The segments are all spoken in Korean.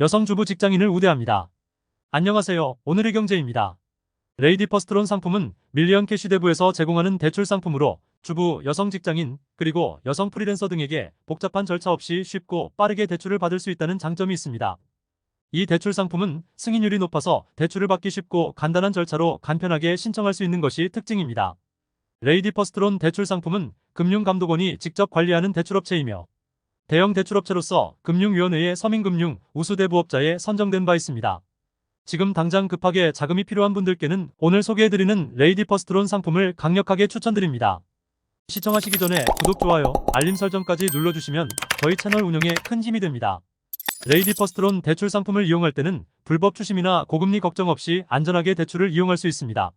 여성 주부 직장인을 우대합니다. 안녕하세요. 오늘의 경제입니다. 레이디 퍼스트론 상품은 밀리언 캐시대부에서 제공하는 대출 상품으로 주부, 여성 직장인, 그리고 여성 프리랜서 등에게 복잡한 절차 없이 쉽고 빠르게 대출을 받을 수 있다는 장점이 있습니다. 이 대출 상품은 승인율이 높아서 대출을 받기 쉽고 간단한 절차로 간편하게 신청할 수 있는 것이 특징입니다. 레이디 퍼스트론 대출 상품은 금융감독원이 직접 관리하는 대출업체이며 대형 대출업체로서 금융위원회의 서민금융 우수대부업자에 선정된 바 있습니다. 지금 당장 급하게 자금이 필요한 분들께는 오늘 소개해드리는 레이디 퍼스트론 상품을 강력하게 추천드립니다. 시청하시기 전에 구독, 좋아요, 알림 설정까지 눌러주시면 저희 채널 운영에 큰 힘이 됩니다. 레이디 퍼스트론 대출 상품을 이용할 때는 불법 추심이나 고금리 걱정 없이 안전하게 대출을 이용할 수 있습니다.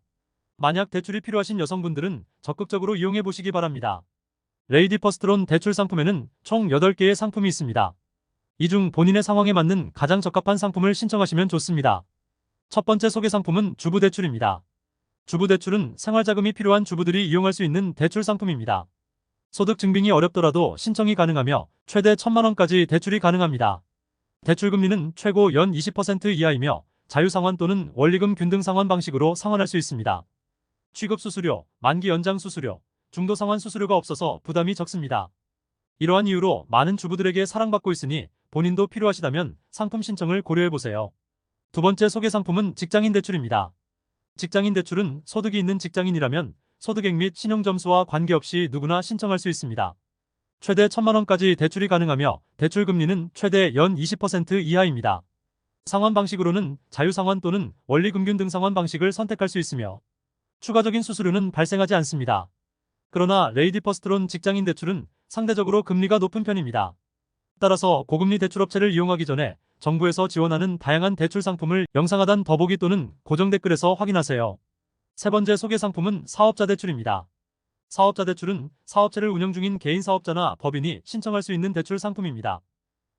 만약 대출이 필요하신 여성분들은 적극적으로 이용해 보시기 바랍니다. 레이디 퍼스트론 대출 상품에는 총 8개의 상품이 있습니다. 이 중 본인의 상황에 맞는 가장 적합한 상품을 신청하시면 좋습니다. 첫 번째 소개 상품은 주부대출입니다. 주부대출은 생활자금이 필요한 주부들이 이용할 수 있는 대출 상품입니다. 소득 증빙이 어렵더라도 신청이 가능하며 최대 1,000만 원까지 대출이 가능합니다. 대출 금리는 최고 연 20% 이하이며 자유상환 또는 원리금 균등 상환 방식으로 상환할 수 있습니다. 취급 수수료, 만기 연장 수수료, 중도 상환 수수료가 없어서 부담이 적습니다. 이러한 이유로 많은 주부들에게 사랑받고 있으니 본인도 필요하시다면 상품 신청을 고려해보세요. 두 번째 소개 상품은 직장인 대출입니다. 직장인 대출은 소득이 있는 직장인이라면 소득액 및 신용점수와 관계없이 누구나 신청할 수 있습니다. 최대 1,000만 원까지 대출이 가능하며 대출 금리는 최대 연 20% 이하입니다. 상환 방식으로는 자유상환 또는 원리금균 등 상환 방식을 선택할 수 있으며 추가적인 수수료는 발생하지 않습니다. 그러나 레이디 퍼스트론 직장인 대출은 상대적으로 금리가 높은 편입니다. 따라서 고금리 대출업체를 이용하기 전에 정부에서 지원하는 다양한 대출 상품을 영상 하단 더보기 또는 고정 댓글에서 확인하세요. 세 번째 소개 상품은 사업자 대출입니다. 사업자 대출은 사업체를 운영 중인 개인 사업자나 법인이 신청할 수 있는 대출 상품입니다.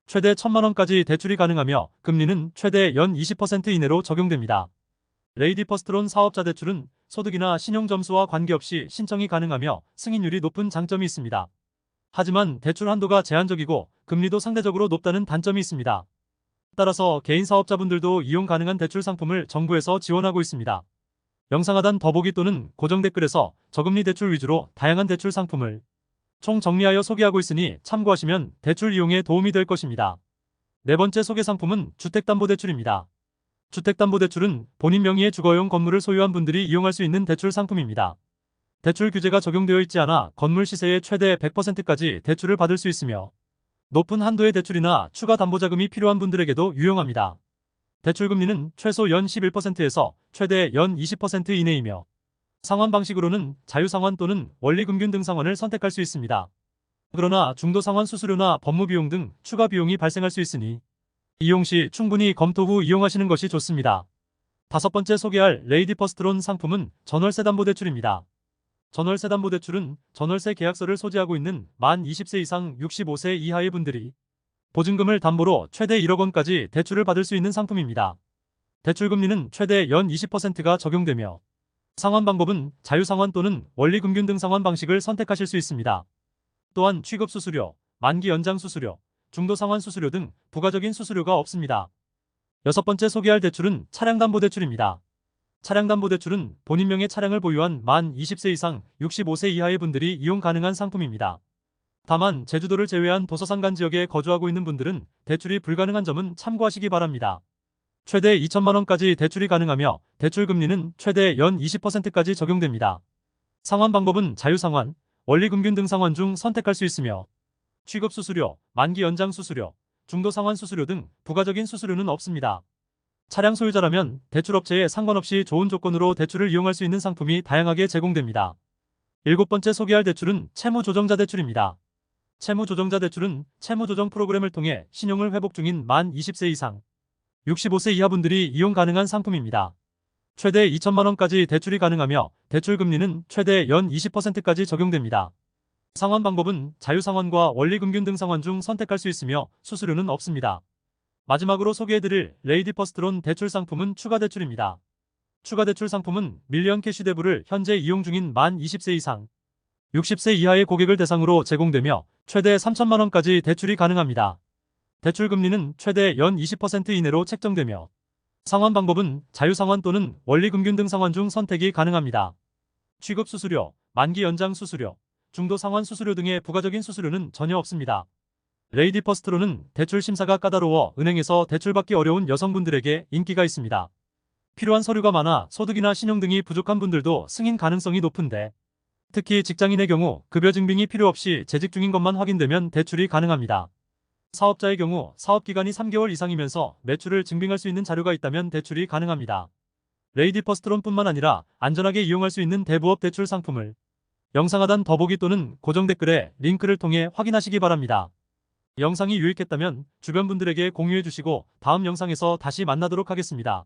최대 1,000만 원까지 대출이 가능하며 금리는 최대 연 20% 이내로 적용됩니다. 레이디 퍼스트론 사업자 대출은 소득이나 신용 점수와 관계없이 신청이 가능하며 승인율이 높은 장점이 있습니다. 하지만 대출 한도가 제한적이고 금리도 상대적으로 높다는 단점이 있습니다. 따라서 개인 사업자분들도 이용 가능한 대출 상품을 정부에서 지원하고 있습니다. 영상 하단 더보기 또는 고정 댓글에서 저금리 대출 위주로 다양한 대출 상품을 총 정리하여 소개하고 있으니 참고하시면 대출 이용에 도움이 될 것입니다. 네 번째 소개 상품은 주택담보대출입니다. 주택담보대출은 본인 명의의 주거용 건물을 소유한 분들이 이용할 수 있는 대출 상품입니다. 대출 규제가 적용되어 있지 않아 건물 시세의 최대 100%까지 대출을 받을 수 있으며 높은 한도의 대출이나 추가 담보자금이 필요한 분들에게도 유용합니다. 대출 금리는 최소 연 11%에서 최대 연 20% 이내이며 상환 방식으로는 자유상환 또는 원리금균 등 상환을 선택할 수 있습니다. 그러나 중도 상환 수수료나 법무비용 등 추가 비용이 발생할 수 있으니 이용 시 충분히 검토 후 이용하시는 것이 좋습니다. 다섯 번째 소개할 레이디 퍼스트론 상품은 전월세담보대출입니다. 전월세담보대출은 전월세 계약서를 소지하고 있는 만 20세 이상 65세 이하의 분들이 보증금을 담보로 최대 1억 원까지 대출을 받을 수 있는 상품입니다. 대출 금리는 최대 연 20%가 적용되며 상환 방법은 자유상환 또는 원리금균 등 상환 방식을 선택하실 수 있습니다. 또한 취급 수수료, 만기 연장 수수료, 중도 상환 수수료 등 부가적인 수수료가 없습니다. 여섯 번째 소개할 대출은 차량담보대출입니다. 차량담보대출은 본인 명의 차량을 보유한 만 20세 이상 65세 이하의 분들이 이용 가능한 상품입니다. 다만 제주도를 제외한 도서산간 지역에 거주하고 있는 분들은 대출이 불가능한 점은 참고하시기 바랍니다. 최대 2,000만 원까지 대출이 가능하며 대출 금리는 최대 연 20%까지 적용됩니다. 상환 방법은 자유상환, 원리금균 등 상환 중 선택할 수 있으며 취급 수수료, 만기 연장 수수료, 중도 상환 수수료 등 부가적인 수수료는 없습니다. 차량 소유자라면 대출업체에 상관없이 좋은 조건으로 대출을 이용할 수 있는 상품이 다양하게 제공됩니다. 일곱 번째 소개할 대출은 채무조정자 대출입니다. 채무조정자 대출은 채무조정 프로그램을 통해 신용을 회복 중인 만 20세 이상 65세 이하 분들이 이용 가능한 상품입니다. 최대 2,000만 원까지 대출이 가능하며 대출 금리는 최대 연 20%까지 적용됩니다. 상환 방법은 자유상환과 원리금균 등 상환 중 선택할 수 있으며 수수료는 없습니다. 마지막으로 소개해드릴 레이디 퍼스트론 대출 상품은 추가대출입니다. 추가대출 상품은 밀리언 캐시대부를 현재 이용 중인 만 20세 이상 60세 이하의 고객을 대상으로 제공되며 최대 3,000만 원까지 대출이 가능합니다. 대출 금리는 최대 연 20% 이내로 책정되며 상환 방법은 자유상환 또는 원리금균 등 상환 중 선택이 가능합니다. 취급 수수료, 만기 연장 수수료, 중도 상환 수수료 등의 부가적인 수수료는 전혀 없습니다. 레이디 퍼스트론은 대출 심사가 까다로워 은행에서 대출받기 어려운 여성분들에게 인기가 있습니다. 필요한 서류가 많아 소득이나 신용 등이 부족한 분들도 승인 가능성이 높은데 특히 직장인의 경우 급여 증빙이 필요 없이 재직 중인 것만 확인되면 대출이 가능합니다. 사업자의 경우 사업기간이 3개월 이상이면서 매출을 증빙할 수 있는 자료가 있다면 대출이 가능합니다. 레이디 퍼스트론뿐만 아니라 안전하게 이용할 수 있는 대부업 대출 상품을 영상 하단 더보기 또는 고정 댓글에 링크를 통해 확인하시기 바랍니다. 영상이 유익했다면 주변 분들에게 공유해 주시고 다음 영상에서 다시 만나도록 하겠습니다.